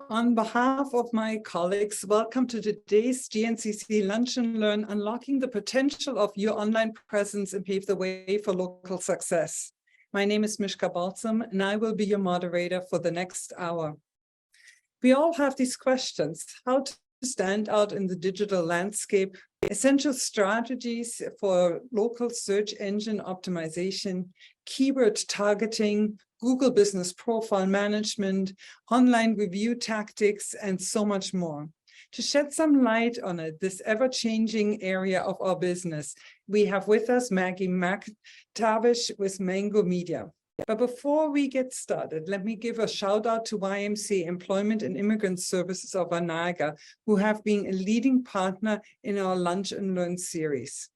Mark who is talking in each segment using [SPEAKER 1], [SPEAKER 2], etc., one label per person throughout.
[SPEAKER 1] On behalf of my colleagues, welcome to today's GNCC Lunch and Learn, Unlocking the Potential of Your Online Presence and Pave the Way for Local Success. My name is Mishka Balsam, and I will be your moderator for the next hour. We all have these questions: how to stand out in the digital landscape, essential strategies for local search engine optimization, keyword targeting, Google Business Profile Management, online review tactics, and so much more. To shed some light on it, this ever-changing area of our business, we have with us Maggie McTavish with Mango Media. But before we get started, let me give a shout out to YMCA Employment and Immigrant Services of Niagara, who have been a leading partner in our Lunch and Learn series.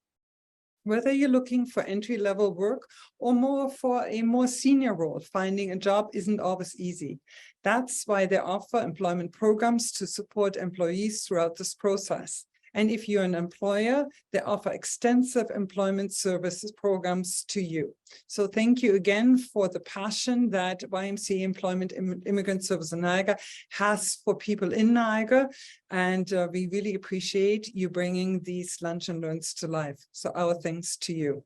[SPEAKER 1] Whether you're looking for entry-level work or more for a more senior role, finding a job isn't always easy. That's why they offer employment programs to support employees throughout this process. And if you're an employer, they offer extensive employment services programs to you. So thank you again for the passion that YMCA Employment Immigrant Services in Niagara has for people in Niagara. And we really appreciate you bringing these Lunch and Learns to life. So our thanks to you.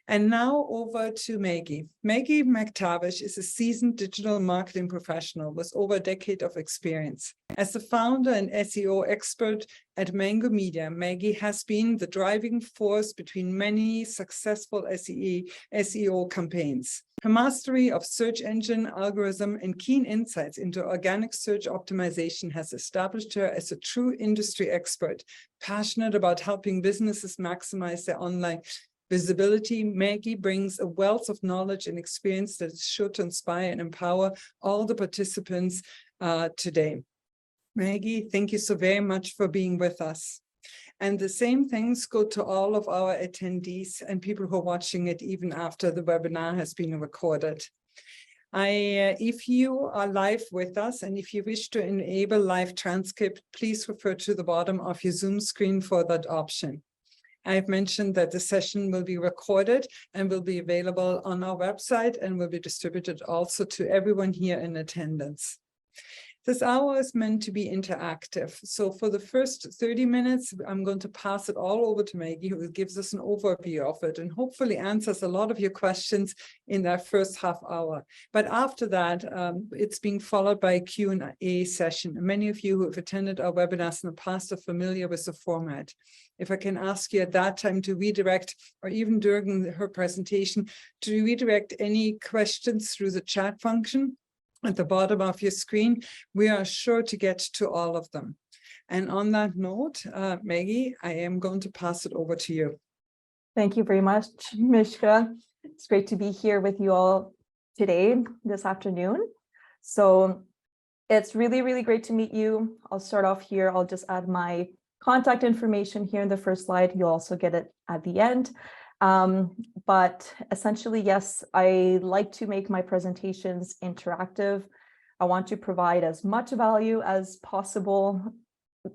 [SPEAKER 1] And now over to Maggie. Maggie McTavish is a seasoned digital marketing professional with over a decade of experience. As the founder and SEO expert at Mango Media, Maggie has been the driving force between many successful SEO campaigns. Her mastery of search engine algorithm and keen insights into organic search optimization has established her as a true industry expert, passionate about helping businesses maximize their online visibility. Maggie brings a wealth of knowledge and experience that is sure to inspire and empower all the participants today. Maggie, thank you so very much for being with us. And the same thanks go to all of our attendees and people who are watching it even after the webinar has been recorded. If you are live with us and if you wish to enable live transcript, please refer to the bottom of your Zoom screen for that option. I've mentioned that the session will be recorded and will be available on our website and will be distributed also to everyone here in attendance. This hour is meant to be interactive. So for the first 30 minutes, I'm going to pass it all over to Maggie, who gives us an overview of it and hopefully answers a lot of your questions in that first half hour. But after that, it's being followed by a Q&A session. And many of you who have attended our webinars in the past are familiar with the format. If I can ask you at that time to redirect, or even during her presentation, to redirect any questions through the chat function at the bottom of your screen, we are sure to get to all of them. And on that note, Maggie, I am going to pass it over to you.
[SPEAKER 2] Thank you very much, Mishka. It's great to be here with you all today, this afternoon. So it's really, really great to meet you. I'll start off here. I'll just add my contact information here in the first slide. You'll also get it at the end. But essentially, yes, I like to make my presentations interactive. I want to provide as much value as possible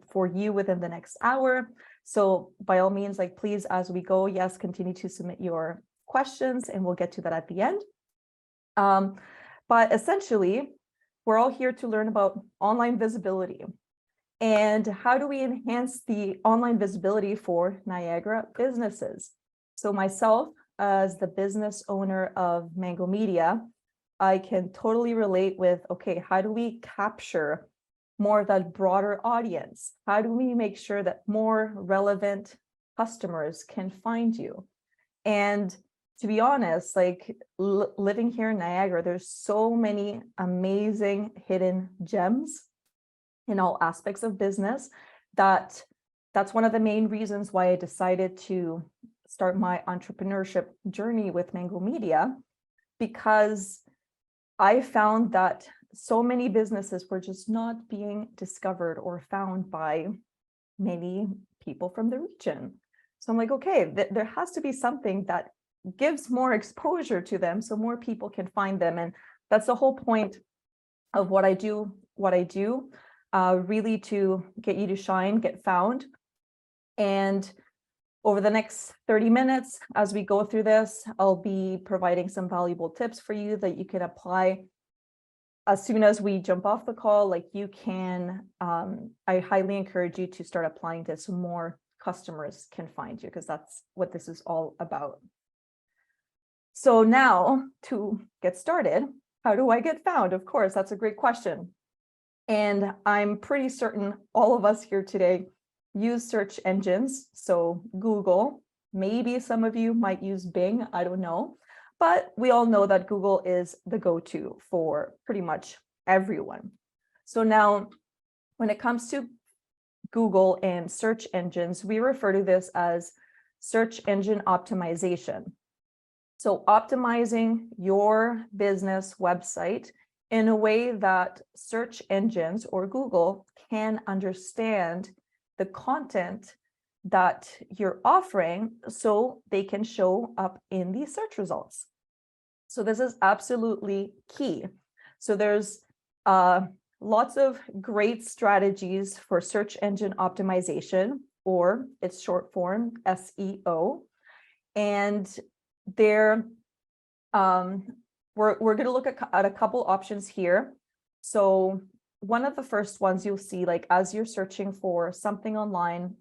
[SPEAKER 2] for you within the next hour. So by all means, please, as we go, yes, continue to submit your questions and we'll get to that at the end. But essentially, we're all here to learn about online visibility. And how do we enhance the online visibility for Niagara businesses? So myself, as the business owner of Mango Media, I can totally relate with, okay, how do we capture more of that broader audience? How do we make sure that more relevant customers can find you? And to be honest, living here in Niagara, there's so many amazing hidden gems in all aspects of business that's one of the main reasons why I decided to start my entrepreneurship journey with Mango Media, because I found that so many businesses were just not being discovered or found by many people from the region. So I'm like, okay, there has to be something that gives more exposure to them so more people can find them. And that's the whole point of what I do, really to get you to shine, get found. And over the next 30 minutes, as we go through this, I'll be providing some valuable tips for you that you can apply as soon as we jump off the call, like you can, I highly encourage you to start applying this so more customers can find you, because that's what this is all about. So now to get started, how do I get found? Of course, that's a great question. And I'm pretty certain all of us here today use search engines. So Google, maybe some of you might use Bing, I don't know. But we all know that Google is the go-to for pretty much everyone. So now when it comes to Google and search engines, we refer to this as search engine optimization. So optimizing your business website in a way that search engines or Google can understand the content that you're offering so they can show up in the search results. So this is absolutely key. So there's lots of great strategies for search engine optimization, or its short form, SEO. And there, we're going to look at a couple options here. So one of the first ones you'll see, like as you're searching for something online,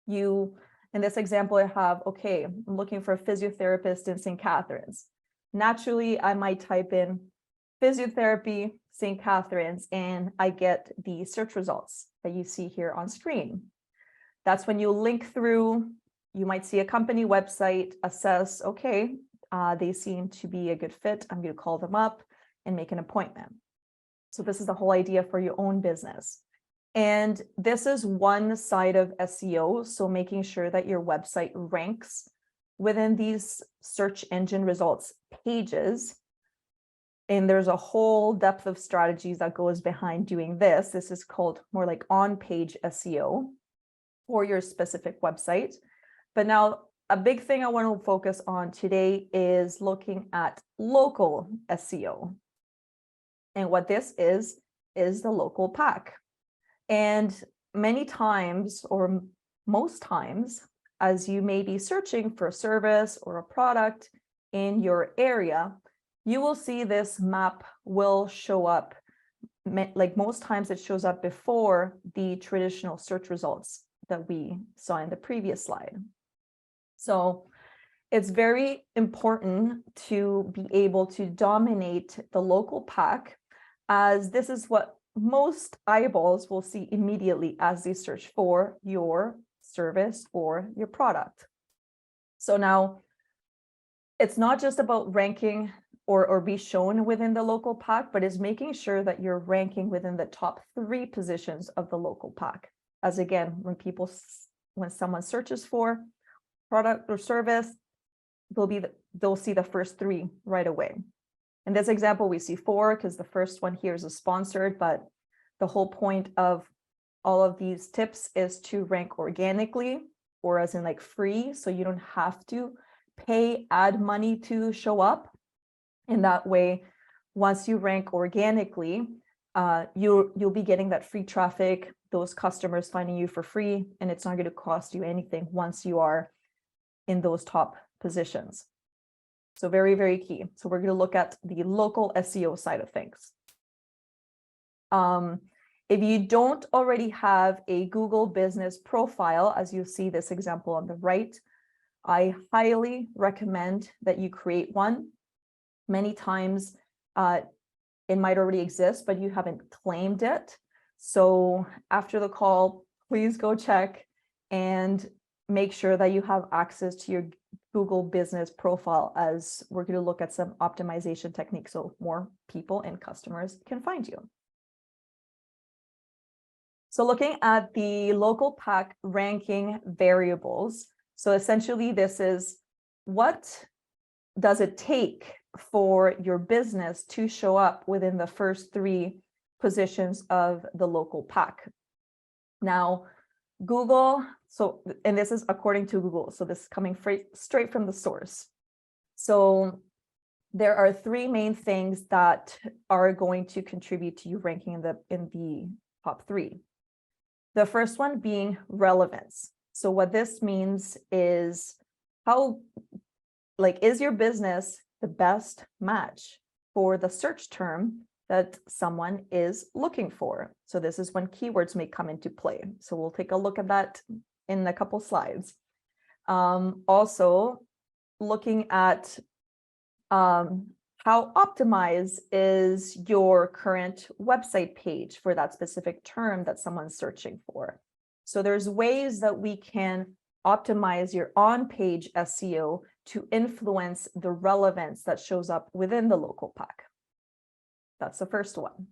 [SPEAKER 2] you, in this example, I have, okay, I'm looking for a physiotherapist in St. Catharines. Naturally, I might type in physiotherapy, St. Catharines, and I get the search results that you see here on screen. That's when you link through, you might see a company website, assess, okay, they seem to be a good fit. I'm going to call them up and make an appointment. So this is the whole idea for your own business. And this is one side of SEO. So making sure that your website ranks within these search engine results pages. And there's a whole depth of strategies that goes behind doing this. This is called more like on-page SEO for your specific website. But now a big thing I want to focus on today is looking at local SEO. And what this is the local pack. And many times, or most times, as you may be searching for a service or a product in your area, you will see this map will show up. Like most times it shows up before the traditional search results that we saw in the previous slide. So it's very important to be able to dominate the local pack, as this is what most eyeballs will see immediately as they search for your service or your product. So now it's not just about ranking or be shown within the local pack, but is making sure that you're ranking within the top 3 positions of the local pack. As again, when someone searches for product or service, they'll see the first 3 right away. In this example, we see 4 because the first one here is a sponsored, but the whole point of all of these tips is to rank organically, or as in like free, so you don't have to pay ad money to show up. In that way, once you rank organically, you'll be getting that free traffic, those customers finding you for free, and it's not going to cost you anything once you are in those top positions. So very, very key. So we're going to look at the local SEO side of things. If you don't already have a Google business profile, as you see this example on the right, I highly recommend that you create one. Many times it might already exist, but you haven't claimed it. So after the call, please go check and make sure that you have access to your Google business profile, as we're going to look at some optimization techniques so more people and customers can find you. So looking at the local pack ranking variables. So essentially this is, what does it take for your business to show up within the first 3 positions of the local pack? Now, Google, and this is according to Google, so this is coming straight from the source. So there are 3 main things that are going to contribute to you ranking in the top 3. The first one being relevance. So what this means is is your business the best match for the search term that someone is looking for. So this is when keywords may come into play. So we'll take a look at that in a couple slides. Also, looking at how optimized is your current website page for that specific term that someone's searching for. So there's ways that we can optimize your on-page SEO to influence the relevance that shows up within the local pack. That's the first one.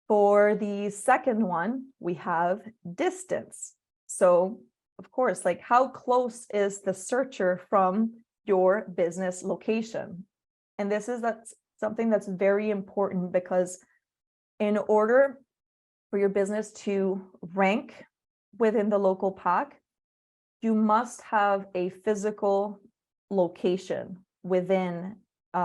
[SPEAKER 2] For the second one, we have distance. So of course, like how close is the searcher from your business location? And that's something that's very important, because in order for your business to rank within the local pack, you must have a physical location within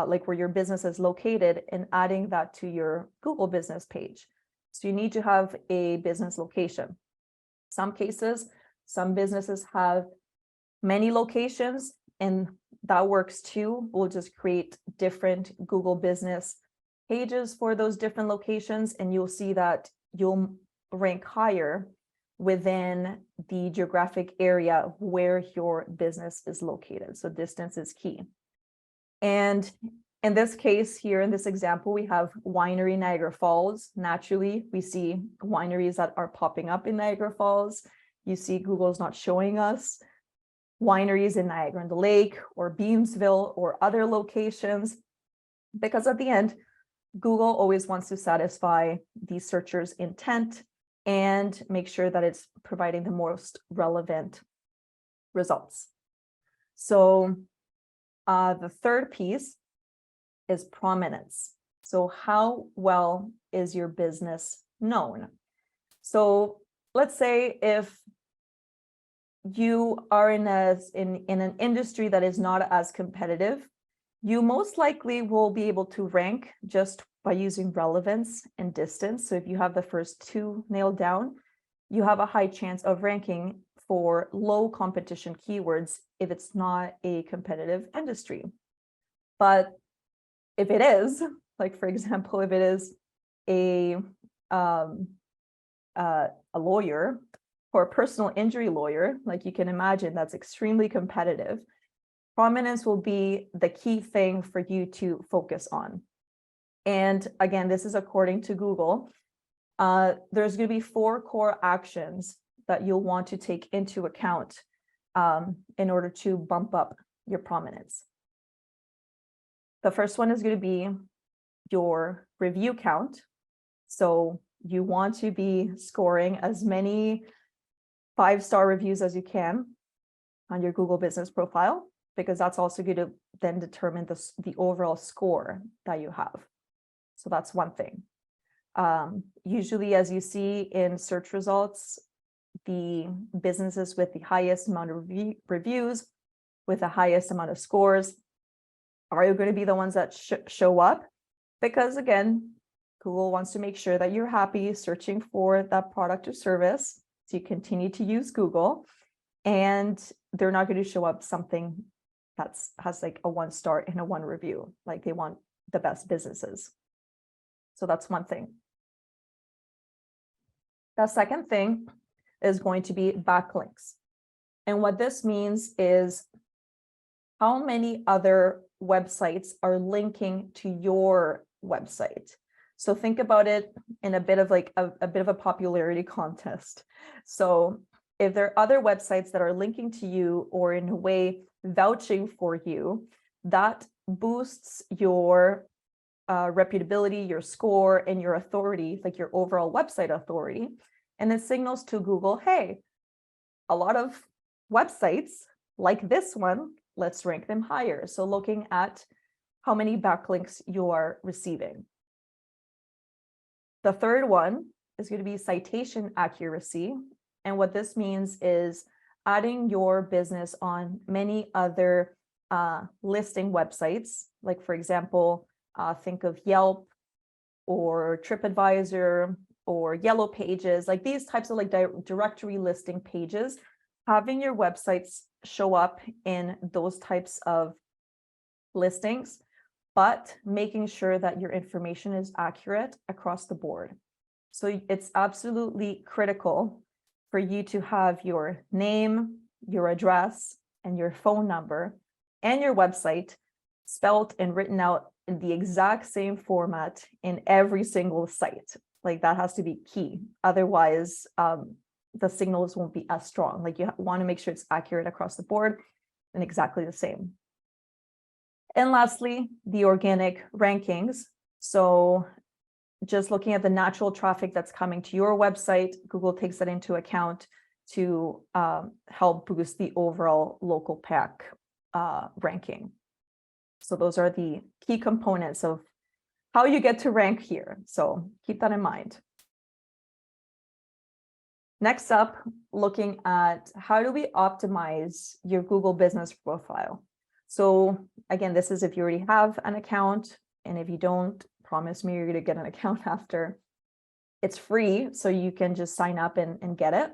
[SPEAKER 2] like where your business is located, and adding that to your Google business page. So you need to have a business location. Some cases, some businesses have many locations, and that works too. We'll just create different Google business pages for those different locations, and you'll see that you'll rank higher within the geographic area where your business is located. So distance is key. And in this case here, in this example, we have winery Niagara Falls. Naturally, we see wineries that are popping up in Niagara Falls. You see Google's not showing us wineries in Niagara-on-the-Lake or Beamsville or other locations, because at the end, Google always wants to satisfy the searcher's intent and make sure that it's providing the most relevant results. So the third piece is prominence. So how well is your business known? So let's say if you are in an industry that is not as competitive, you most likely will be able to rank just by using relevance and distance. So if you have the first two nailed down, you have a high chance of ranking for low competition keywords if it's not a competitive industry. But if it is, like for example, if it is a lawyer or a personal injury lawyer, like you can imagine, that's extremely competitive, prominence will be the key thing for you to focus on. And again, this is according to Google. There's going to be 4 core actions that you'll want to take into account in order to bump up your prominence. The first one is going to be your review count. So you want to be scoring as many 5-star reviews as you can on your Google business profile, because that's also going to then determine the overall score that you have. So that's one thing. Usually, as you see in search results, the businesses with the highest amount of reviews, with the highest amount of scores, are going to be the ones that show up, because again, Google wants to make sure that you're happy searching for that product or service. So you continue to use Google, and they're not going to show up something that has like a 1-star and a 1 review. Like they want the best businesses. So that's one thing. The second thing is going to be backlinks. And what this means is how many other websites are linking to your website. So think about it in a bit of like a bit of a popularity contest. So if there are other websites that are linking to you or in a way vouching for you, that boosts your reputability, your score, and your authority, like your overall website authority. And it signals to Google, hey, a lot of websites like this one, let's rank them higher. So looking at how many backlinks you are receiving. The third one is going to be citation accuracy. And what this means is adding your business on many other listing websites. Like for example, think of Yelp or TripAdvisor or Yellow Pages, like these types of like directory listing pages. Having your websites show up in those types of listings but making sure that your information is accurate across the board. So it's absolutely critical for you to have your name, your address, and your phone number, and your website spelled and written out in the exact same format in every single site. Like that has to be key. Otherwise, the signals won't be as strong. Like you want to make sure it's accurate across the board and exactly the same. And lastly, the organic rankings. So just looking at the natural traffic that's coming to your website, Google takes that into account to help boost the overall local pack ranking. So those are the key components of how you get to rank here. So keep that in mind. Next up, looking at how do we optimize your Google business profile. So again, this is if you already have an account, and if you don't, promise me you're going to get an account after. It's free, so you can just sign up and get it.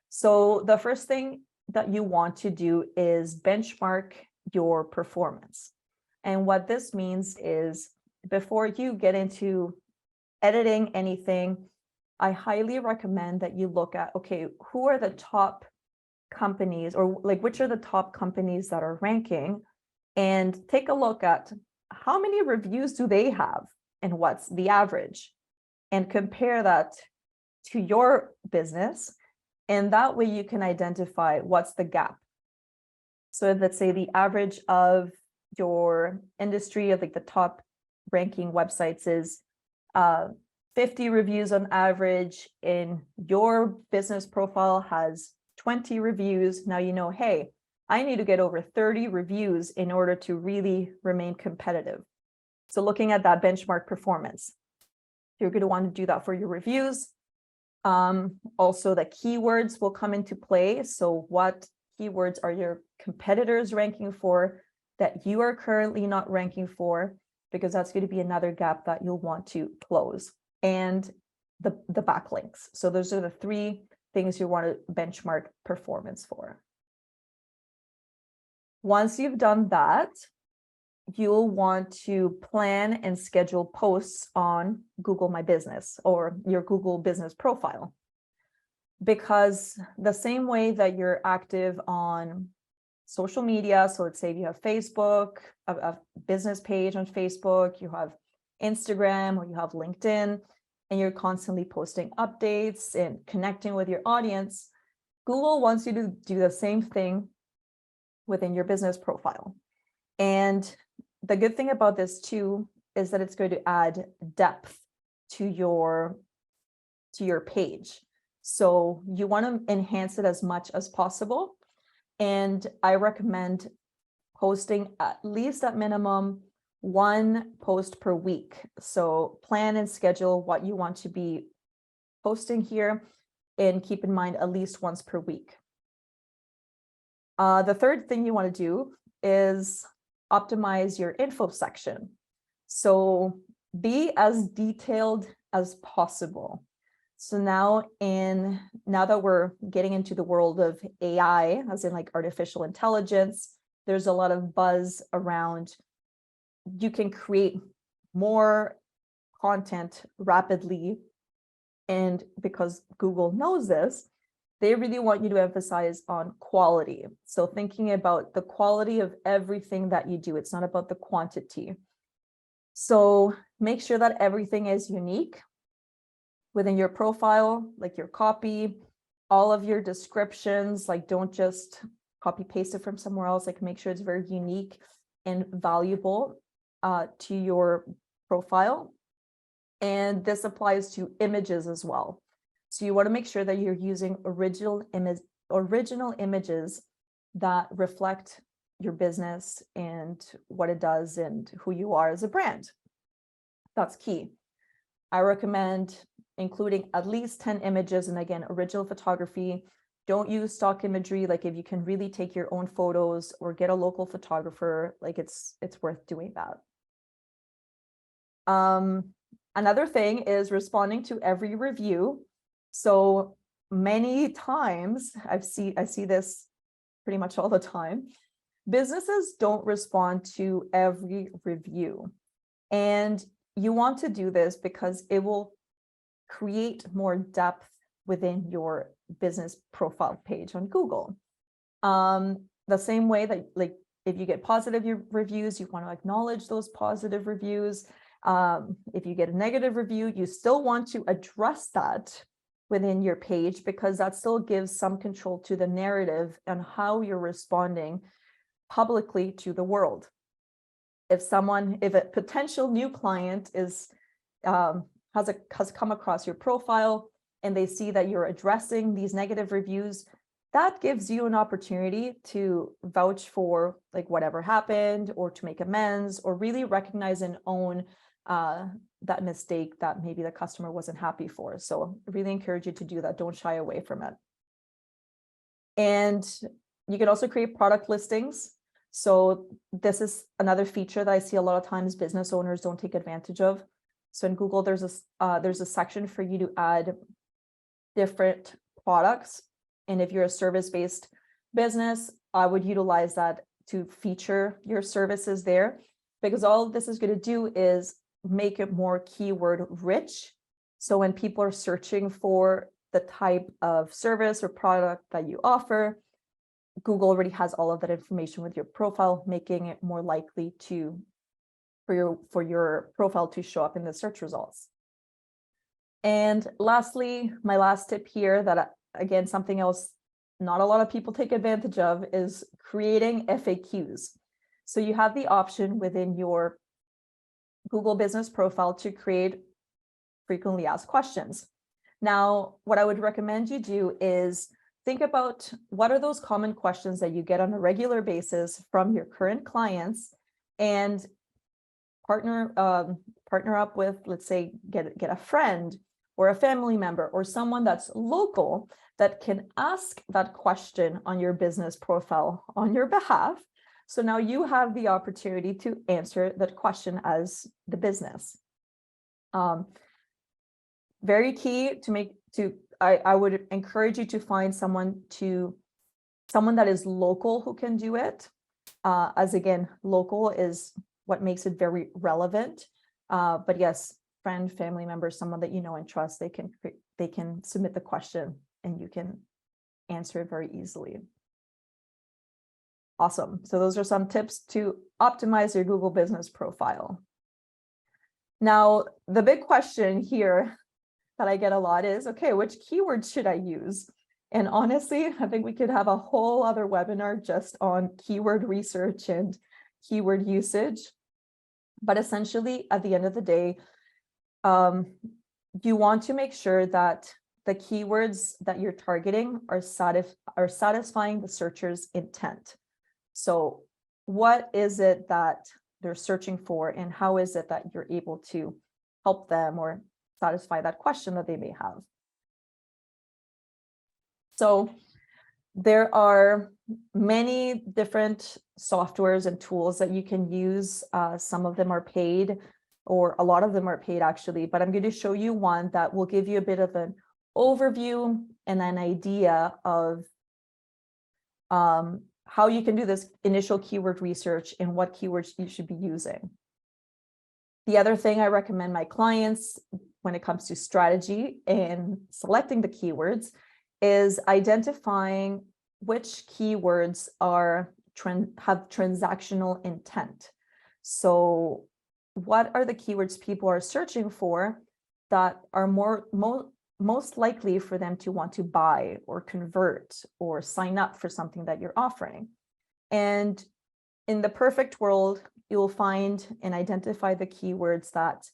[SPEAKER 2] So the first thing that you want to do is benchmark your performance. And what this means is before you get into editing anything, I highly recommend that you look at, okay, who are the top companies, or like which are the top companies that are ranking, and take a look at how many reviews do they have and what's the average, and compare that to your business. And that way you can identify what's the gap. So let's say the average of your industry of like the top ranking websites is 50 reviews on average, in your business profile has 20 reviews. Now you know, hey, I need to get over 30 reviews in order to really remain competitive. So looking at that benchmark performance, you're going to want to do that for your reviews. Also, the keywords will come into play. So what keywords are your competitors ranking for that you are currently not ranking for? Because that's going to be another gap that you'll want to close. And the backlinks. So those are the three things you want to benchmark performance for. Once you've done that, you'll want to plan and schedule posts on Google My Business or your Google business profile. Because the same way that you're active on social media, so let's say you have Facebook, a business page on Facebook, you have Instagram, or you have LinkedIn, and you're constantly posting updates and connecting with your audience, Google wants you to do the same thing within your business profile. And the good thing about this too is that it's going to add depth to your page. So you want to enhance it as much as possible. And I recommend posting at least at minimum one post per week. So plan and schedule what you want to be posting here, and keep in mind at least once per week. The third thing you want to do is optimize your info section. So be as detailed as possible. So now that we're getting into the world of AI, as in like artificial intelligence, there's a lot of buzz around you can create more content rapidly. And because Google knows this, they really want you to emphasize on quality. So thinking about the quality of everything that you do, it's not about the quantity. So make sure that everything is unique within your profile, like your copy, all of your descriptions, like don't just copy paste it from somewhere else, like make sure it's very unique and valuable to your profile. And this applies to images as well. So you want to make sure that you're using original images that reflect your business and what it does and who you are as a brand. That's key. I recommend including at least 10 images, and again, original photography. Don't use stock imagery. Like if you can really take your own photos or get a local photographer, like it's worth doing that. Another thing is responding to every review. So many times I see this pretty much all the time, businesses don't respond to every review. And you want to do this because it will create more depth within your business profile page on Google. The same way that, like, if you get positive reviews, you want to acknowledge those positive reviews. If you get a negative review, you still want to address that within your page, because that still gives some control to the narrative and how you're responding publicly to the world. If a potential new client has come across your profile and they see that you're addressing these negative reviews, that gives you an opportunity to vouch for like whatever happened, or to make amends, or really recognize and own that mistake that maybe the customer wasn't happy for. So I really encourage you to do that. Don't shy away from it. And you can also create product listings. So this is another feature that I see a lot of times business owners don't take advantage of. So in Google, there's a section for you to add different products. And if you're a service-based business, I would utilize that to feature your services there, because all this is going to do is make it more keyword rich. So when people are searching for the type of service or product that you offer, Google already has all of that information with your profile, making it more likely for your profile to show up in the search results. And lastly, my last tip here, that again, something else not a lot of people take advantage of, is creating FAQs. So you have the option within your Google business profile to create frequently asked questions. Now, what I would recommend you do is think about what are those common questions that you get on a regular basis from your current clients, and partner up with, let's say, get a friend or a family member or someone that's local that can ask that question on your business profile on your behalf. So now you have the opportunity to answer that question as the business. Very key I would encourage you to find someone that is local who can do it. As again, local is what makes it very relevant. But yes, friend, family member, someone that you know and trust, they can submit the question and you can answer it very easily. Awesome. So those are some tips to optimize your Google business profile. Now, the big question here that I get a lot is, okay, which keywords should I use? And honestly, I think we could have a whole other webinar just on keyword research and keyword usage. But essentially, at the end of the day, you want to make sure that the keywords that you're targeting are satisfying the searcher's intent. So what is it that they're searching for, and how is it that you're able to help them or satisfy that question that they may have? So there are many different softwares and tools that you can use. Some of them are paid, or a lot of them are paid actually, but I'm going to show you one that will give you a bit of an overview and an idea of how you can do this initial keyword research and what keywords you should be using. The other thing I recommend my clients when it comes to strategy and selecting the keywords is identifying which keywords have transactional intent. So what are the keywords people are searching for that are most likely for them to want to buy or convert or sign up for something that you're offering? And in the perfect world, you'll find and identify the keywords that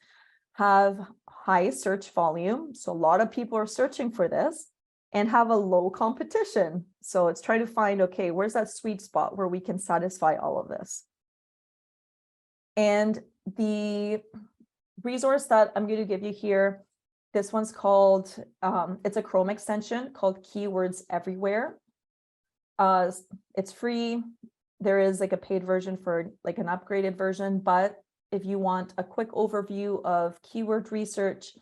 [SPEAKER 2] have high search volume. So a lot of people are searching for this, and have a low competition. So it's trying to find, okay, where's that sweet spot where we can satisfy all of this? And the resource that I'm going to give you here, this one's called, it's a Chrome extension called Keywords Everywhere. It's free. There is like a paid version for like an upgraded version, but if you want a quick overview of keyword research,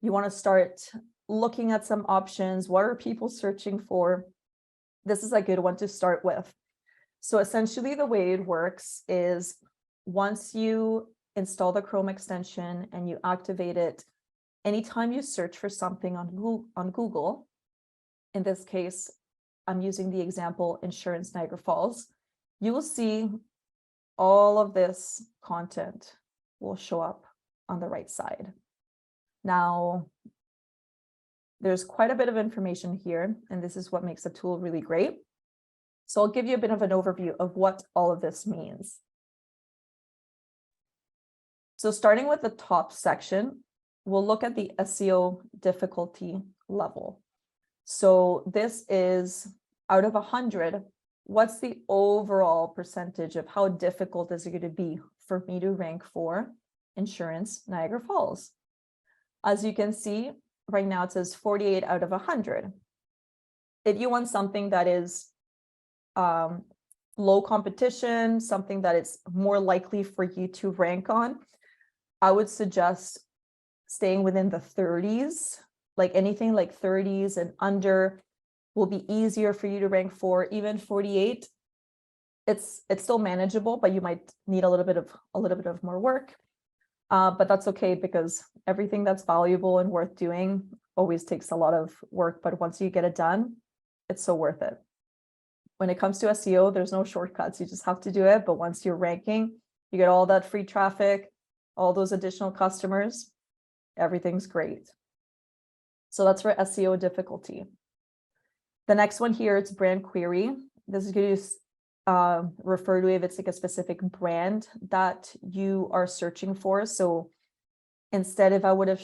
[SPEAKER 2] you want to start looking at some options, what are people searching for? This is a good one to start with. So essentially the way it works is once you install the Chrome extension and you activate it, anytime you search for something on Google, in this case, I'm using the example insurance Niagara Falls, you will see all of this content will show up on the right side. Now, there's quite a bit of information here, and this is what makes the tool really great. So I'll give you a bit of an overview of what all of this means. So starting with the top section, we'll look at the SEO difficulty level. So this is out of 100, what's the overall percentage of how difficult is it going to be for me to rank for insurance Niagara Falls? As you can see, right now it says 48 out of 100. If you want something that is low competition, something that it's more likely for you to rank on, I would suggest staying within the 30s, like anything like 30s and under will be easier for you to rank for. Even 48, it's still manageable, but you might need a little bit of more work. But that's okay, because everything that's valuable and worth doing always takes a lot of work. But once you get it done, it's so worth it. When it comes to SEO, there's no shortcuts. You just have to do it. But once you're ranking, you get all that free traffic, all those additional customers, everything's great. So that's for SEO difficulty. The next one here, it's brand query. This is going to refer to if it's like a specific brand that you are searching for. So instead, if I would have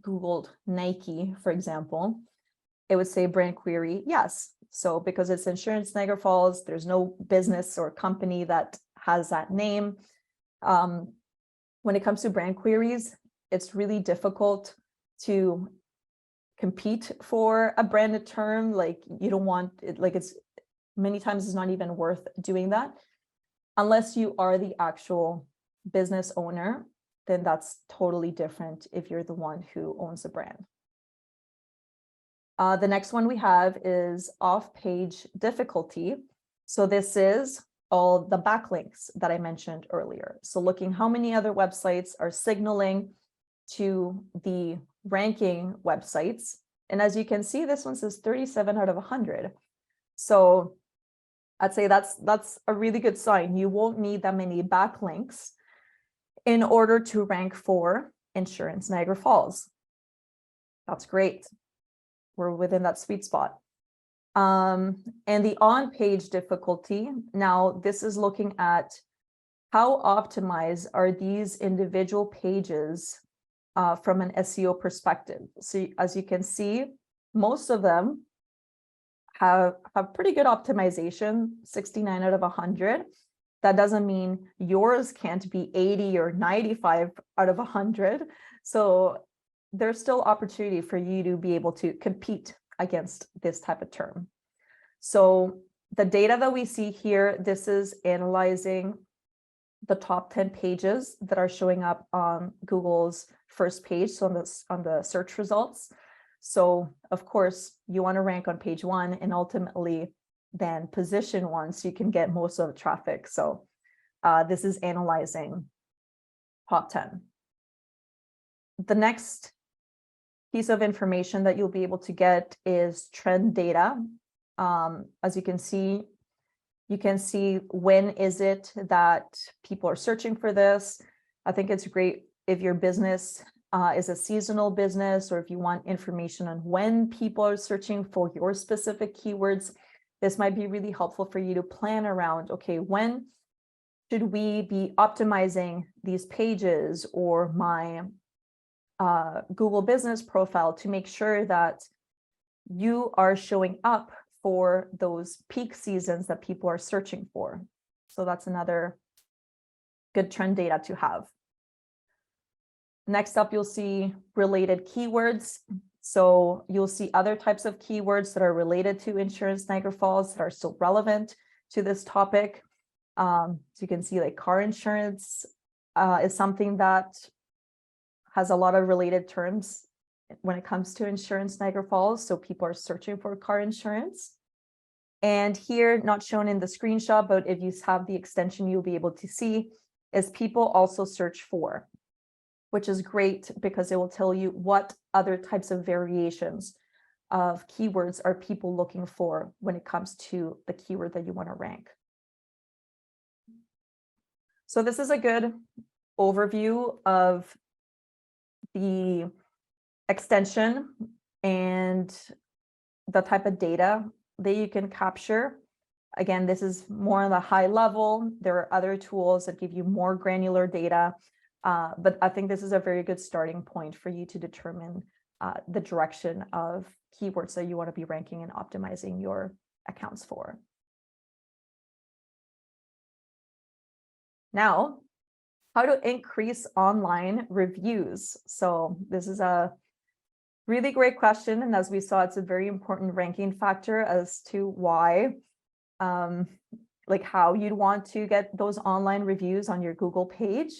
[SPEAKER 2] Googled Nike, for example, it would say brand query, yes. So because it's insurance Niagara Falls, there's no business or company that has that name. When it comes to brand queries, it's really difficult to compete for a branded term. Like you don't want it, like it's many times it's not even worth doing that unless you are the actual business owner. Then that's totally different if you're the one who owns the brand. The next one we have is off-page difficulty. So this is all the backlinks that I mentioned earlier. So looking how many other websites are signaling to the ranking websites. And as you can see, this one says 37 out of 100. So I'd say that's a really good sign. You won't need that many backlinks in order to rank for insurance Niagara Falls. That's great. We're within that sweet spot. And the on-page difficulty, now this is looking at how optimized are these individual pages from an SEO perspective. So as you can see, most of them have pretty good optimization, 69 out of 100. That doesn't mean yours can't be 80 or 95 out of 100. So there's still opportunity for you to be able to compete against this type of term. So the data that we see here, this is analyzing the top 10 pages that are showing up on Google's first page, so on the search results. So of course, you want to rank on page 1 and ultimately then position 1 so you can get most of the traffic. So this is analyzing top 10. The next piece of information that you'll be able to get is trend data. As you can see when is it that people are searching for this. I think it's great if your business is a seasonal business, or if you want information on when people are searching for your specific keywords. This might be really helpful for you to plan around, okay, when should we be optimizing these pages or my Google business profile to make sure that you are showing up for those peak seasons that people are searching for. So that's another good trend data to have. Next up, you'll see related keywords. So you'll see other types of keywords that are related to insurance Niagara Falls that are still relevant to this topic. So you can see like car insurance is something that has a lot of related terms when it comes to insurance Niagara Falls. So people are searching for car insurance. And here, not shown in the screenshot, but if you have the extension, you'll be able to see, is people also search for, which is great because it will tell you what other types of variations of keywords are people looking for when it comes to the keyword that you want to rank. So this is a good overview of the extension and the type of data that you can capture. Again, this is more on the high level. There are other tools that give you more granular data, but I think this is a very good starting point for you to determine the direction of keywords that you want to be ranking and optimizing your accounts for. Now, how to increase online reviews. So this is a really great question. And as we saw, it's a very important ranking factor as to why, like how you'd want to get those online reviews on your Google page.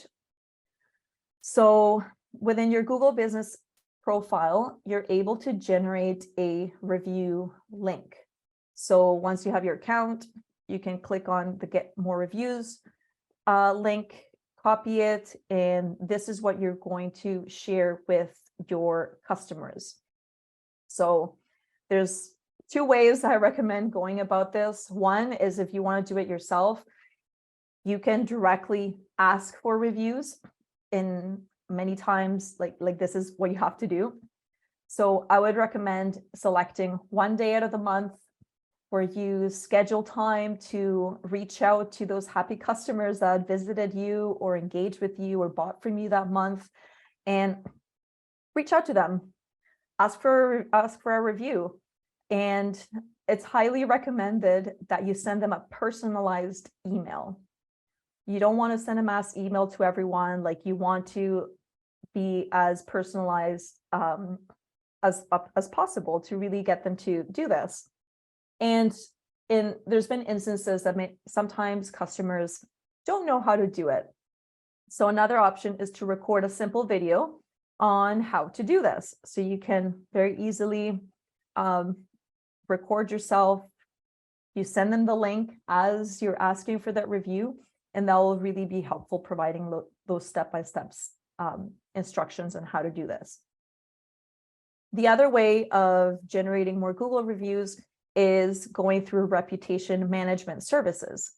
[SPEAKER 2] So within your Google business profile, you're able to generate a review link. So once you have your account, you can click on the Get More Reviews link, copy it, and this is what you're going to share with your customers. So there's two ways I recommend going about this. One is if you want to do it yourself, you can directly ask for reviews. In many times, like this is what you have to do. So I would recommend selecting one day out of the month where you schedule time to reach out to those happy customers that visited you or engaged with you or bought from you that month, and reach out to them, ask for a review. And it's highly recommended that you send them a personalized email. You don't want to send a mass email to everyone. Like, you want to be as personalized as possible to really get them to do this. And there's been instances that sometimes customers don't know how to do it. So another option is to record a simple video on how to do this. So you can very easily record yourself. You send them the link as you're asking for that review, and that will really be helpful providing those step-by-step instructions on how to do this. The other way of generating more Google reviews is going through reputation management services.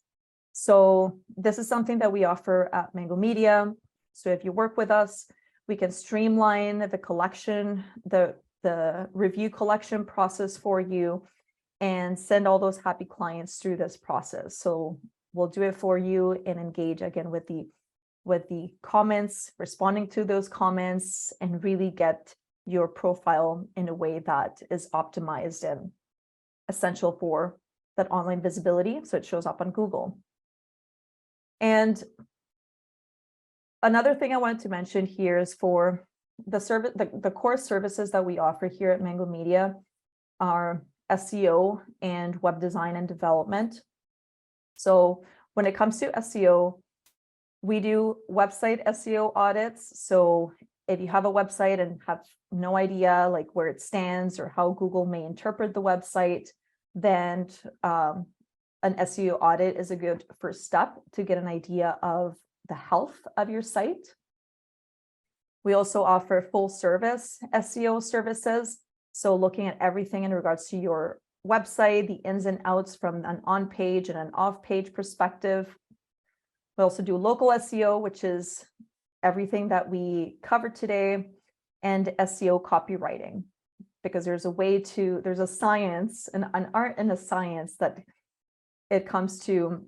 [SPEAKER 2] So this is something that we offer at Mango Media. So if you work with us, we can streamline the collection, the review collection process for you, and send all those happy clients through this process. So we'll do it for you and engage again with the comments, responding to those comments, and really get your profile in a way that is optimized and essential for that online visibility, so it shows up on Google. And another thing I wanted to mention here is for the core services that we offer here at Mango Media are SEO and web design and development. So when it comes to SEO, we do website SEO audits. So if you have a website and have no idea like where it stands or how Google may interpret the website, then an SEO audit is a good first step to get an idea of the health of your site. We also offer full service SEO services. So looking at everything in regards to your website, the ins and outs from an on-page and an off-page perspective. We also do local SEO, which is everything that we covered today, and SEO copywriting, because there's a science, an art and a science that it comes to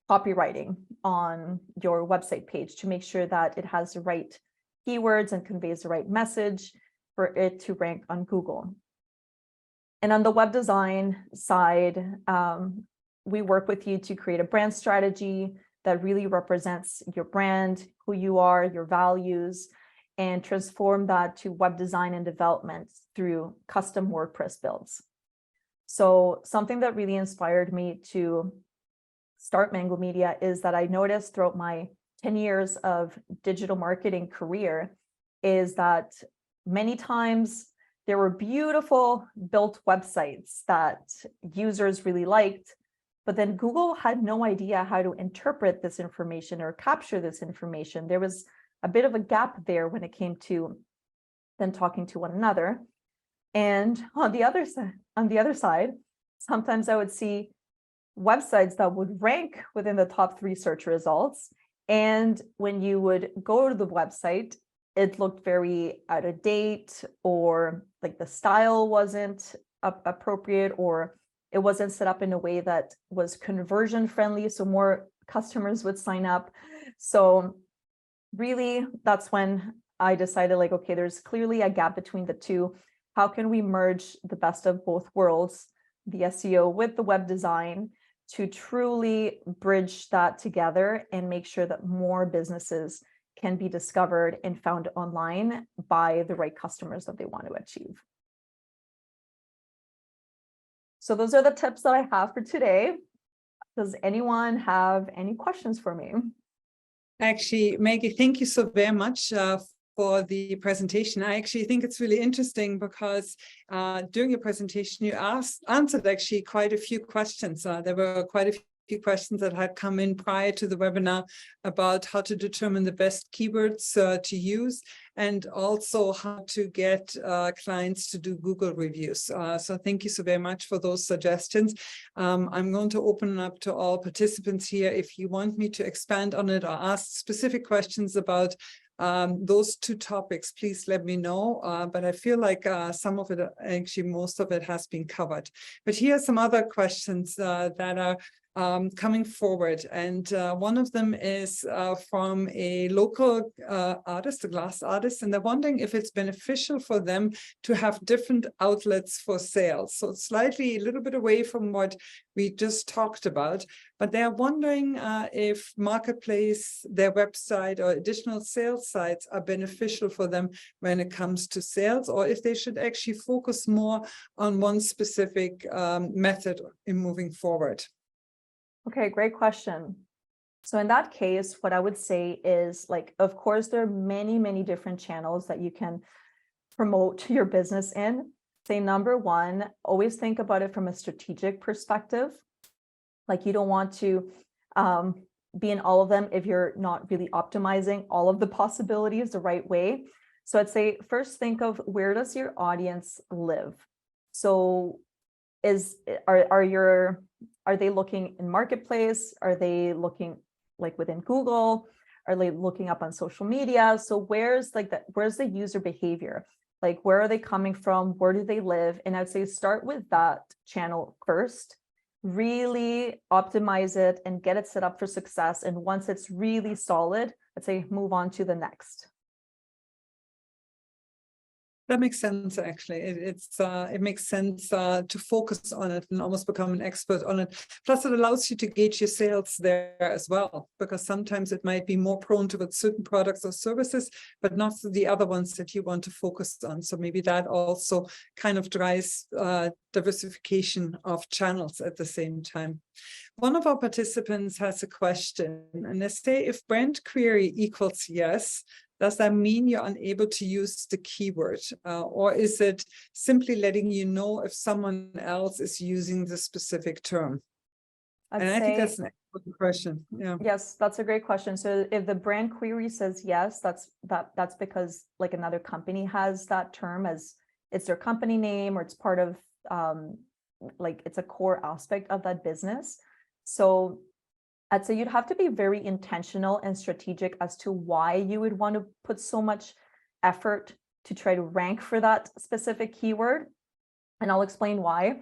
[SPEAKER 2] copywriting on your website page to make sure that it has the right keywords and conveys the right message for it to rank on Google. And on the web design side, we work with you to create a brand strategy that really represents your brand, who you are, your values, and transform that to web design and development through custom WordPress builds. So something that really inspired me to start Mango Media is that I noticed throughout my 10 years of digital marketing career is that many times there were beautiful built websites that users really liked, but then Google had no idea how to interpret this information or capture this information. There was a bit of a gap there when it came to them talking to one another. And on the other side, sometimes I would see websites that would rank within the top 3 search results. And when you would go to the website, it looked very out of date, or like the style wasn't appropriate, or it wasn't set up in a way that was conversion friendly, so more customers would sign up. So really, that's when I decided, like, okay, there's clearly a gap between the two. How can we merge the best of both worlds, the SEO with the web design, to truly bridge that together and make sure that more businesses can be discovered and found online by the right customers that they want to achieve? So those are the tips that I have for today. Does anyone have any questions for me?
[SPEAKER 1] Actually, Maggie, thank you so very much for the presentation. I actually think it's really interesting because during your presentation, you answered actually quite a few questions. There were quite a few questions that had come in prior to the webinar about how to determine the best keywords to use, and also how to get clients to do Google reviews. So thank you so very much for those suggestions. I'm going to open up to all participants here. If you want me to expand on it or ask specific questions about those 2 topics, please let me know. But I feel like some of it, actually most of it, has been covered. But here are some other questions that are coming forward. And one of them is from a local artist, a glass artist, and they're wondering if it's beneficial for them to have different outlets for sales. So it's slightly a little bit away from what we just talked about, but they're wondering if Marketplace, their website, or additional sales sites are beneficial for them when it comes to sales, or if they should actually focus more on one specific method in moving forward.
[SPEAKER 2] Okay, great question. So in that case, what I would say is, like, of course, there are many, many different channels that you can promote your business in. Say, number one, always think about it from a strategic perspective. Like, you don't want to be in all of them if you're not really optimizing all of the possibilities the right way. So I'd say first think of, where does your audience live? So are they looking in Marketplace? Are they looking like within Google? Are they looking up on social media? So where's the user behavior? Like, where are they coming from? Where do they live? And I'd say start with that channel first, really optimize it and get it set up for success. And once it's really solid, I'd say move on to the next.
[SPEAKER 1] That makes sense, actually. It makes sense to focus on it and almost become an expert on it. Plus, it allows you to gauge your sales there as well, because sometimes it might be more prone towards certain products or services, but not the other ones that you want to focus on. So maybe that also kind of drives diversification of channels at the same time. One of our participants has a question, and they say, if brand query equals yes, does that mean you're unable to use the keyword? Or is it simply letting you know if someone else is using the specific term? I think that's an excellent question. Yeah.
[SPEAKER 2] Yes, that's a great question. So if the brand query says yes, that's because, like, another company has that term as it's their company name, or it's part of like it's a core aspect of that business. So I'd say you'd have to be very intentional and strategic as to why you would want to put so much effort to try to rank for that specific keyword. And I'll explain why.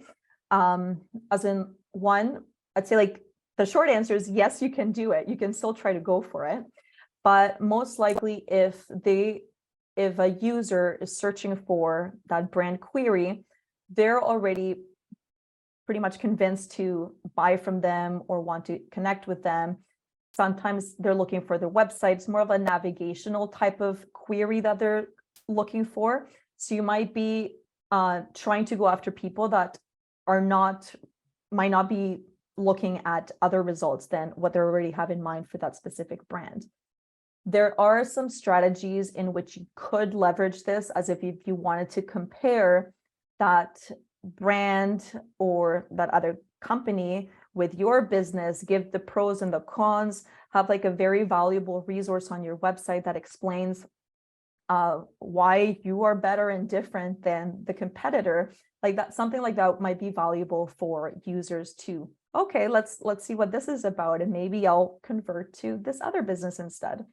[SPEAKER 2] As in, one, I'd say, like, the short answer is yes, you can do it. You can still try to go for it. But most likely, if a user is searching for that brand query, they're already pretty much convinced to buy from them or want to connect with them. Sometimes they're looking for their website. It's more of a navigational type of query that they're looking for. So you might be trying to go after people that might not be looking at other results than what they already have in mind for that specific brand. There are some strategies in which you could leverage this, as if you wanted to compare that brand or that other company with your business, give the pros and the cons, have like a very valuable resource on your website that explains why you are better and different than the competitor. Like that, something like that might be valuable for users to, okay, let's see what this is about, and maybe I'll convert to this other business instead.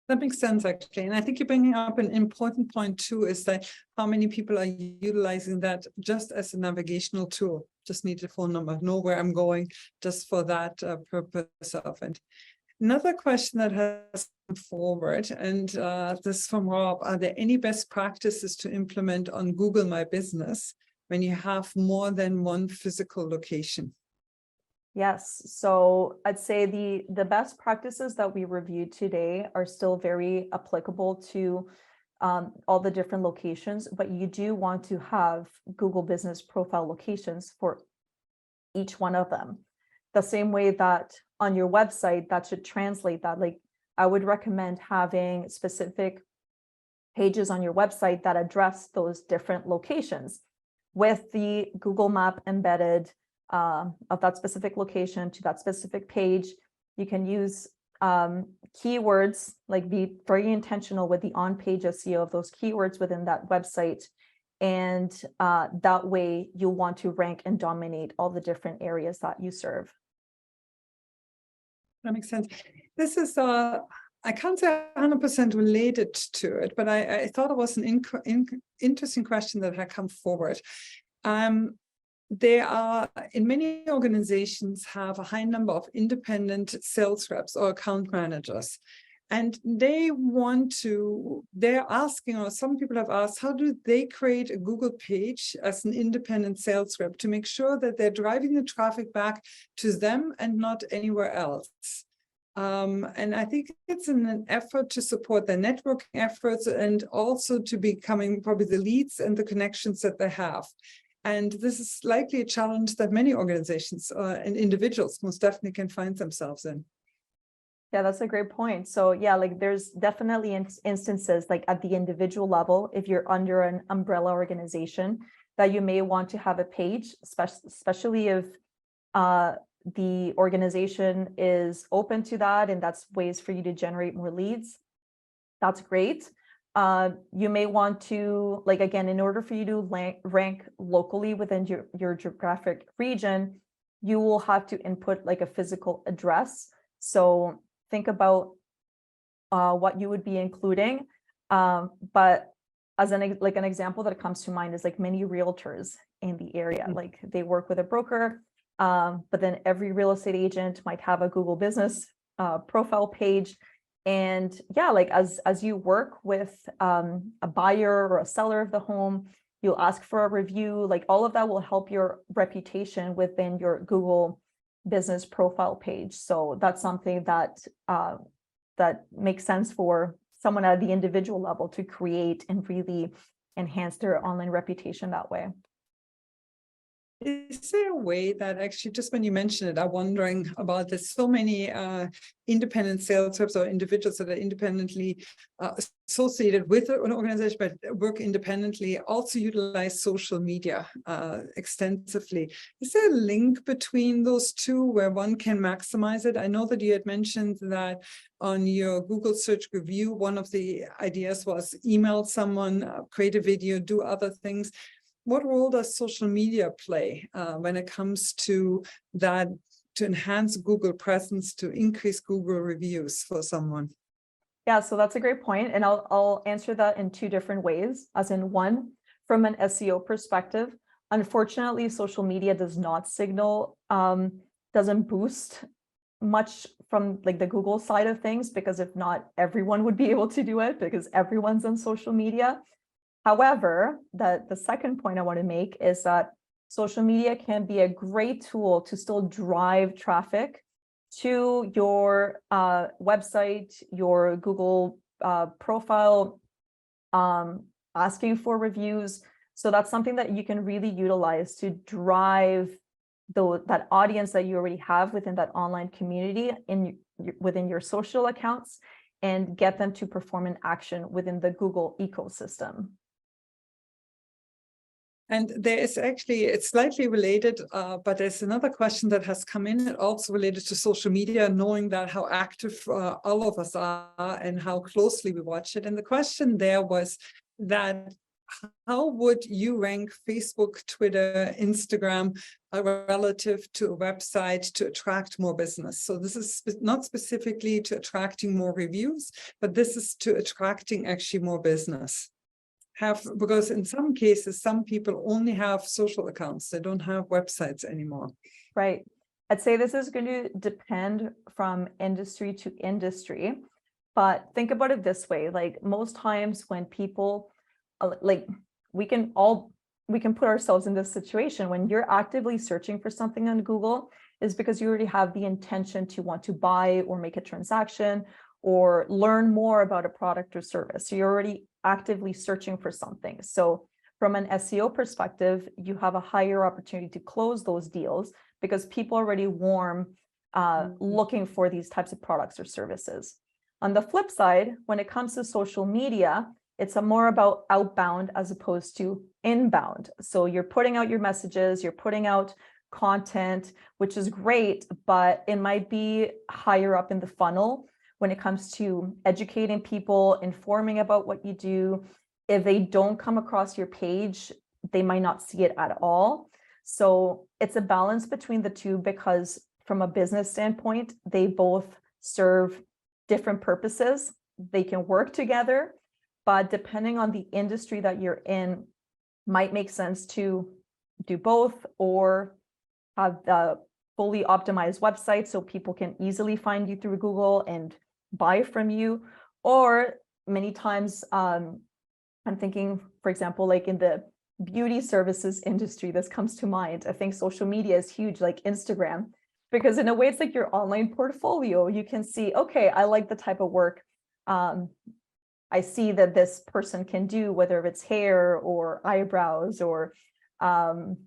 [SPEAKER 1] That makes sense, actually. And I think you're bringing up an important point too, is that how many people are utilizing that just as a navigational tool, just need a phone number, know where I'm going, just for that purpose of it. Another question that has come forward, and this is from Rob, are there any best practices to implement on Google My Business when you have more than one physical location?
[SPEAKER 2] Yes, so I'd say the best practices that we reviewed today are still very applicable to all the different locations, but you do want to have Google Business Profile locations for each one of them. The same way that on your website, that should translate that. Like, I would recommend having specific pages on your website that address those different locations with the Google Map embedded of that specific location to that specific page. You can use keywords, like be very intentional with the on-page SEO of those keywords within that website. And that way you'll want to rank and dominate all the different areas that you serve.
[SPEAKER 1] That makes sense. This is, I can't say 100% related to it, but I thought it was an interesting question that had come forward. There are, in many organizations, have a high number of independent sales reps or account managers. And they're asking, or some people have asked, how do they create a Google page as an independent sales rep to make sure that they're driving the traffic back to them and not anywhere else? And I think it's an effort to support their networking efforts and also to becoming probably the leads and the connections that they have. And this is likely a challenge that many organizations and individuals most definitely can find themselves in.
[SPEAKER 2] Yeah, that's a great point. So yeah, like there's definitely instances like at the individual level, if you're under an umbrella organization, that you may want to have a page, especially if the organization is open to that and that's ways for you to generate more leads. That's great. You may want to, like, again, in order for you to rank locally within your geographic region, you will have to input like a physical address. So think about what you would be including. But as an example that comes to mind is like many realtors in the area, like they work with a broker, but then every real estate agent might have a Google Business profile page. And yeah, like as you work with a buyer or a seller of the home, you'll ask for a review, like all of that will help your reputation within your Google Business profile page. So that's something that that makes sense for someone at the individual level to create and really enhance their online reputation that way.
[SPEAKER 1] Is there a way that actually, just when you mentioned it, I'm wondering about this, so many independent sales reps or individuals that are independently associated with an organization but work independently also utilize social media extensively. Is there a link between those two where one can maximize it? I know that you had mentioned that on your Google search review, one of the ideas was email someone, create a video, do other things. What role does social media play when it comes to that, to enhance Google presence, to increase Google reviews for someone?
[SPEAKER 2] Yeah, so that's a great point. And I'll answer that in two different ways. As in, one, from an SEO perspective, unfortunately, social media does not signal, doesn't boost much from like the Google side of things, because if not, everyone would be able to do it because everyone's on social media. However, the second point I want to make is that social media can be a great tool to still drive traffic to your website, your Google profile, asking for reviews. So that's something that you can really utilize to drive that audience that you already have within that online community within your social accounts and get them to perform an action within the Google ecosystem.
[SPEAKER 1] And there is actually, it's slightly related, but there's another question that has come in, also related to social media, knowing that how active all of us are and how closely we watch it. And the question there was that, how would you rank Facebook, Twitter, Instagram relative to a website to attract more business? So this is not specifically to attracting more reviews, but this is to attracting actually more business. Because in some cases, some people only have social accounts. They don't have websites anymore.
[SPEAKER 2] Right. I'd say this is going to depend from industry to industry, but think about it this way. Like most times when people, like we can put ourselves in this situation when you're actively searching for something on Google is because you already have the intention to want to buy or make a transaction or learn more about a product or service. So you're already actively searching for something. So from an SEO perspective, you have a higher opportunity to close those deals because people are already warm looking for these types of products or services. On the flip side, when it comes to social media, it's more about outbound as opposed to inbound. So you're putting out your messages, you're putting out content, which is great, but it might be higher up in the funnel when it comes to educating people, informing about what you do. If they don't come across your page, they might not see it at all. So it's a balance between the two because from a business standpoint, they both serve different purposes. They can work together, but depending on the industry that you're in, might make sense to do both or have the fully optimized website so people can easily find you through Google and buy from you. Or many times I'm thinking, for example, like in the beauty services industry, this comes to mind. I think social media is huge, like Instagram, because in a way it's like your online portfolio. You can see, okay, I like the type of work I see that this person can do, whether it's hair or eyebrows or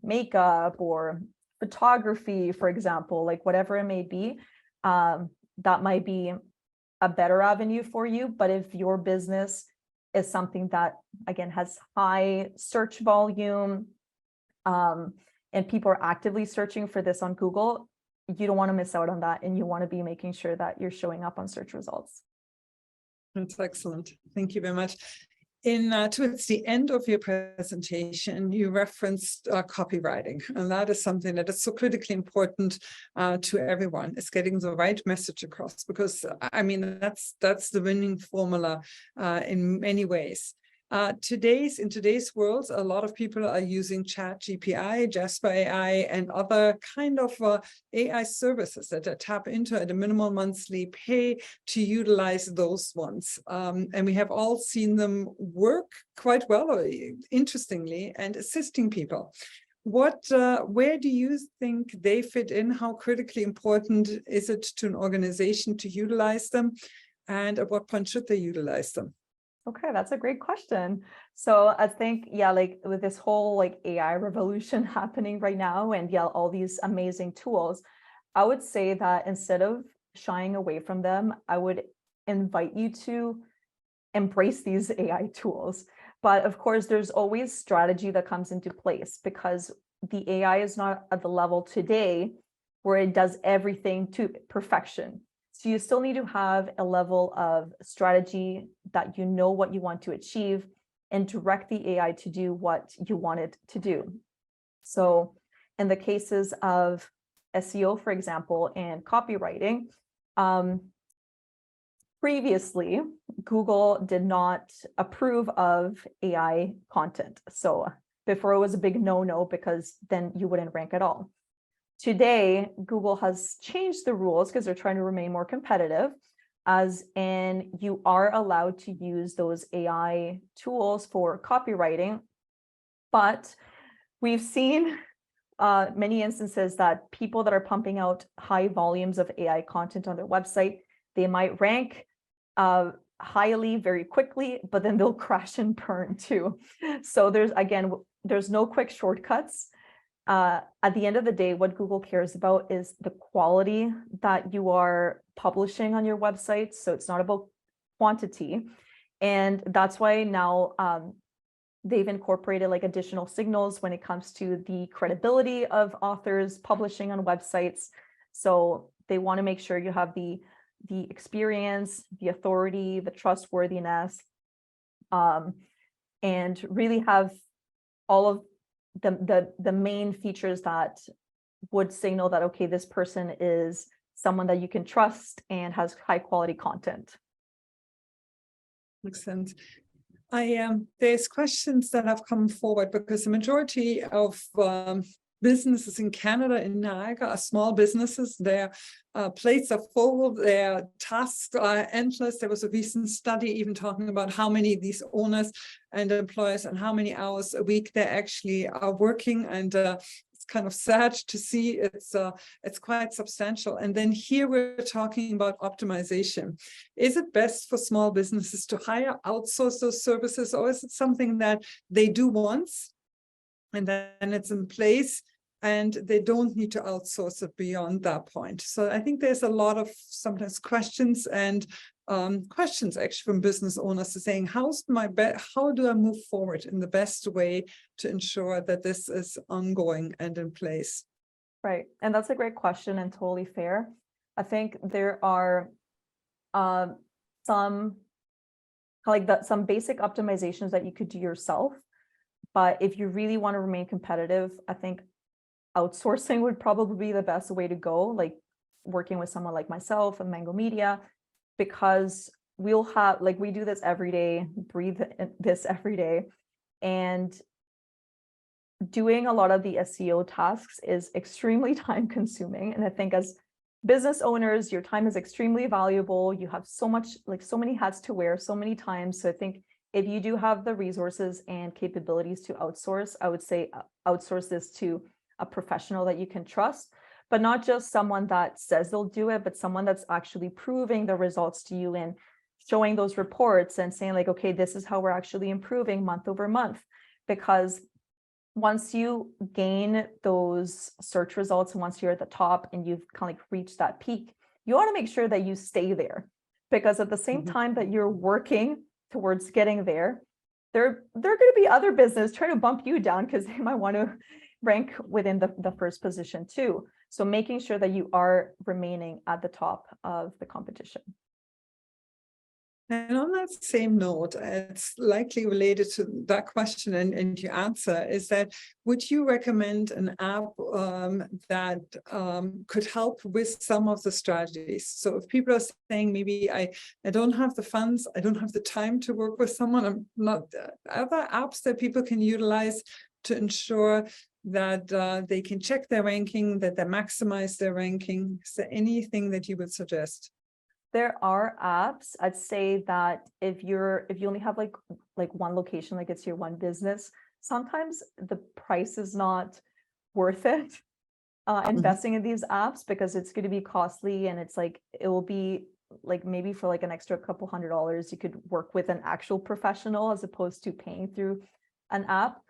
[SPEAKER 2] makeup or photography, for example, like whatever it may be, that might be a better avenue for you. But if your business is something that, again, has high search volume and people are actively searching for this on Google, you don't want to miss out on that. And you want to be making sure that you're showing up on search results.
[SPEAKER 1] That's excellent. Thank you very much. Towards the end of your presentation, you referenced copywriting, and that is something that is so critically important to everyone, is getting the right message across, because I mean, that's the winning formula in many ways. In today's world, a lot of people are using ChatGPT, Jasper AI, and other kind of AI services that tap into at a minimal monthly pay to utilize those ones. And we have all seen them work quite well, interestingly, and assisting people. Where do you think they fit in? How critically important is it to an organization to utilize them? And at what point should they utilize them?
[SPEAKER 2] Okay, that's a great question. So I think, yeah, like with this whole like AI revolution happening right now and yeah, all these amazing tools, I would say that instead of shying away from them, I would invite you to embrace these AI tools. But of course, there's always strategy that comes into place because the AI is not at the level today where it does everything to perfection. So you still need to have a level of strategy that you know what you want to achieve and direct the AI to do what you want it to do. So in the cases of SEO, for example, and copywriting, previously, Google did not approve of AI content. So before it was a big no-no because then you wouldn't rank at all. Today, Google has changed the rules because they're trying to remain more competitive, as in you are allowed to use those AI tools for copywriting. But we've seen many instances that people that are pumping out high volumes of AI content on their website, they might rank highly very quickly, but then they'll crash and burn too. So there's no quick shortcuts. at the end of the day, what Google cares about is the quality that you are publishing on your website. So it's not about quantity. And that's why now they've incorporated like additional signals when it comes to the credibility of authors publishing on websites. So they want to make sure you have the experience, the authority, the trustworthiness, and really have all of the main features that would signal that, okay, this person is someone that you can trust and has high quality content.
[SPEAKER 1] Makes sense. There's questions that have come forward because the majority of businesses in Canada, in Niagara, are small businesses. Their plates are full, their tasks are endless. There was a recent study even talking about how many these owners and employers and how many hours a week they actually are working. And it's kind of sad to see. It's quite substantial. And then here we're talking about optimization. Is it best for small businesses to hire, outsource those services, or is it something that they do once and then it's in place and they don't need to outsource it beyond that point? So I think there's a lot of sometimes questions and questions actually from business owners saying, how do I move forward in the best way to ensure that this is ongoing and in place?
[SPEAKER 2] Right. And that's a great question and totally fair. I think there are some basic optimizations that you could do yourself. But if you really want to remain competitive, I think outsourcing would probably be the best way to go, like working with someone like myself and Mango Media, because we'll have, like, we do this every day, breathe this every day. And doing a lot of the SEO tasks is extremely time consuming. And I think as business owners, your time is extremely valuable. You have so much, like so many hats to wear so many times. So I think if you do have the resources and capabilities to outsource, I would say outsource this to a professional that you can trust, but not just someone that says they'll do it, but someone that's actually proving the results to you and showing those reports and saying like, okay, this is how we're actually improving month over month. Because once you gain those search results and once you're at the top and you've kind of like reached that peak, you want to make sure that you stay there, because at the same time that you're working towards getting there, there are going to be other business trying to bump you down because they might want to rank within the first position too. So making sure that you are remaining at the top of the competition.
[SPEAKER 1] And on that same note, it's likely related to that question and your answer is that, would you recommend an app that could help with some of the strategies? So if people are saying, maybe I don't have the funds, I don't have the time to work with someone, I'm not, other apps that people can utilize to ensure that they can check their ranking, that they maximize their ranking? Is there anything that you would suggest?
[SPEAKER 2] There are apps. I'd say that if you only have like one location, like it's your one business, sometimes the price is not worth it investing in these apps, because it's going to be costly, and it's like, it will be like maybe for like an extra couple $100 you could work with an actual professional as opposed to paying through an app.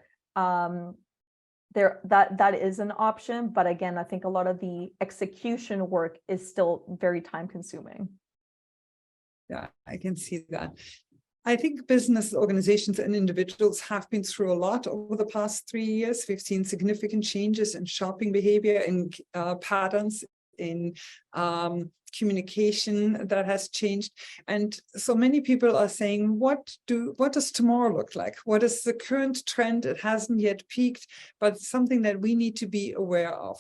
[SPEAKER 2] That is an option, but again, I think a lot of the execution work is still very time consuming.
[SPEAKER 1] Yeah, I can see that. I think business organizations and individuals have been through a lot over the past 3 years. We've seen significant changes in shopping behavior, in patterns, in communication that has changed. And so many people are saying, what does tomorrow look like? What is the current trend? It hasn't yet peaked, but something that we need to be aware of.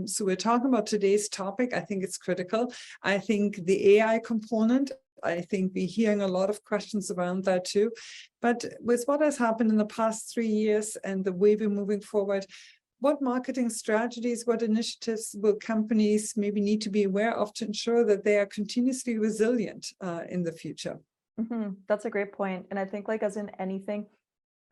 [SPEAKER 1] So we're talking about today's topic. I think it's critical. I think the AI component, I think we're hearing a lot of questions around that too. But with what has happened in the past 3 years and the way we're moving forward, what marketing strategies, what initiatives will companies maybe need to be aware of to ensure that they are continuously resilient in the future?
[SPEAKER 2] That's a great point. And I think, like, as in anything,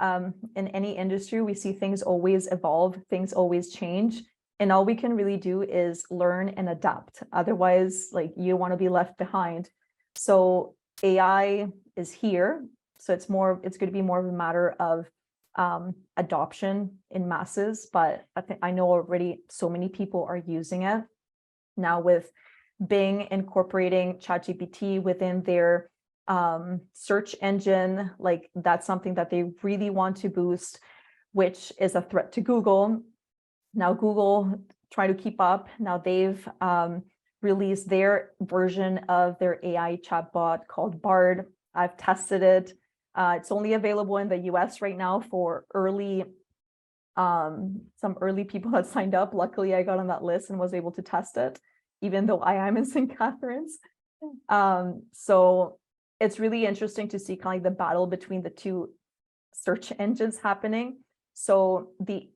[SPEAKER 2] in any industry, we see things always evolve, things always change. And all we can really do is learn and adapt. Otherwise, like, you want to be left behind. So AI is here. So it's going to be more of a matter of adoption in masses, but I know already so many people are using it now with Bing incorporating ChatGPT within their search engine. Like that's something that they really want to boost, which is a threat to Google. Now Google try to keep up. Now they've released their version of their AI chatbot called Bard. I've tested it. It's only available in the US right now for early, some early people that signed up. Luckily, I got on that list and was able to test it, even though I am in St. Catharines. So it's really interesting to see kind of like the battle between the two search engines happening. So the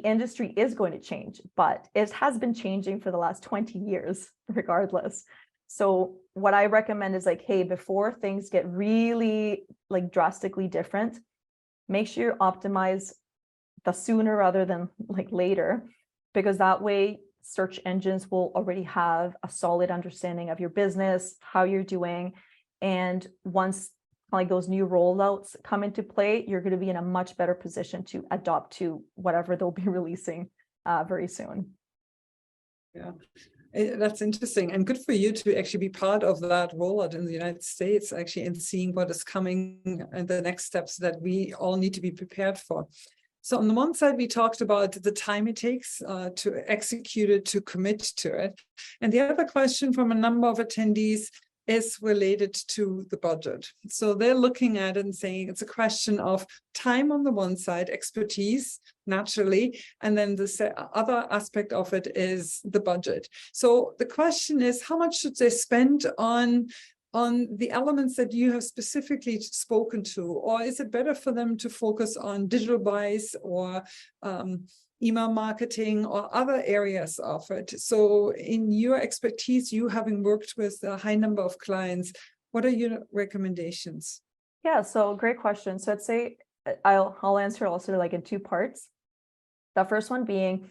[SPEAKER 2] industry is going to change, but it has been changing for the last 20 years, regardless. So what I recommend is like, hey, before things get really like drastically different, make sure you optimize the sooner rather than like later, because that way search engines will already have a solid understanding of your business, how you're doing. And once like those new rollouts come into play, you're going to be in a much better position to adopt to whatever they'll be releasing very soon.
[SPEAKER 1] Yeah, that's interesting and good for you to actually be part of that rollout in the United States, actually, and seeing what is coming and the next steps that we all need to be prepared for. So on the one side, we talked about the time it takes to execute it, to commit to it. And the other question from a number of attendees is related to the budget. So they're looking at it and saying it's a question of time on the one side, expertise, naturally, and then the other aspect of it is the budget. So the question is, how much should they spend on the elements that you have specifically spoken to? Or is it better for them to focus on digital buys or email marketing or other areas of it? So in your expertise, you having worked with a high number of clients, what are your recommendations?
[SPEAKER 2] Yeah, so great question. So I'd say I'll answer also like in two parts. The first one being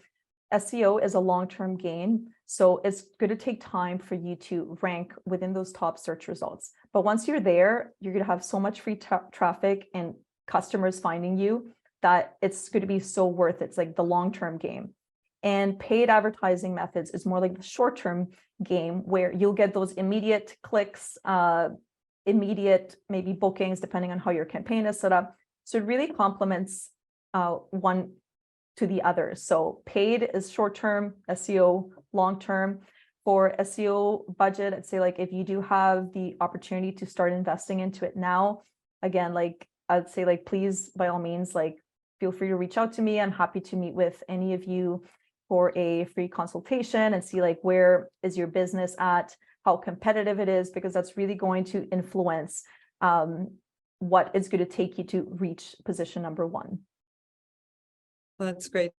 [SPEAKER 2] SEO is a long-term gain. So it's going to take time for you to rank within those top search results. But once you're there, you're going to have so much free traffic and customers finding you that it's going to be so worth it. It's like the long-term game. And paid advertising methods is more like the short-term game where you'll get those immediate clicks, immediate maybe bookings, depending on how your campaign is set up. So it really complements one to the other. So paid is short-term, SEO long-term. For SEO budget, I'd say like if you do have the opportunity to start investing into it now, again, like I'd say like please, by all means, like feel free to reach out to me. I'm happy to meet with any of you for a free consultation and see like where is your business at, how competitive it is, because that's really going to influence what is going to take you to reach position number one.
[SPEAKER 1] That's great.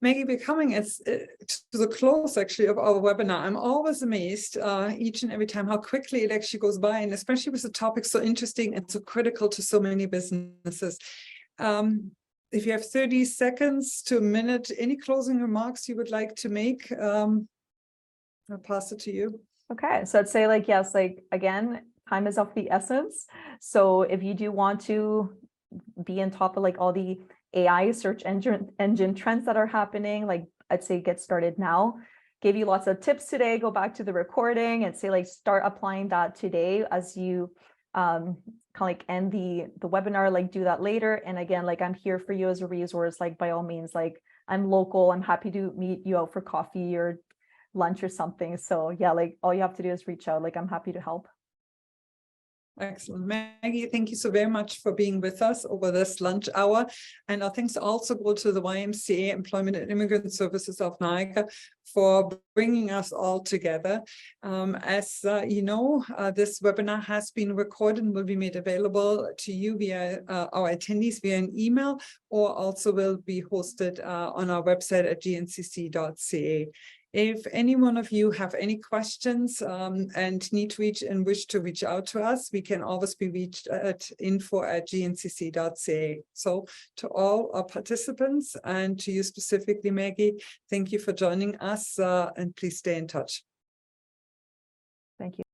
[SPEAKER 1] Maggie, we're coming to the close actually of our webinar. I'm always amazed each and every time how quickly it actually goes by, and especially with the topic so interesting and so critical to so many businesses. If you have 30 seconds to a minute, any closing remarks you would like to make? I'll pass it to you.
[SPEAKER 2] Okay, so I'd say like, yes, like again, time is of the essence. So if you do want to be on top of like all the AI search engine trends that are happening, like I'd say get started now. Gave you lots of tips today. Go back to the recording and say like start applying that today as you kind of like end the webinar, like do that later. And again, like I'm here for you as a resource, like by all means, like I'm local, I'm happy to meet you out for coffee or lunch or something. So yeah, like all you have to do is reach out, like I'm happy to help.
[SPEAKER 1] Excellent. Maggie, thank you so very much for being with us over this lunch hour. And our thanks also go to the YMCA Employment and Immigrant Services of Niagara for bringing us all together. As you know, this webinar has been recorded and will be made available to you via our attendees via an email, or also will be hosted on our website at gncc.ca. If any one of you have any questions and need to wish to reach out to us, we can always be reached at info@gncc.ca. So to all our participants and to you specifically, Maggie, thank you for joining us and please stay in touch.
[SPEAKER 2] Thank you.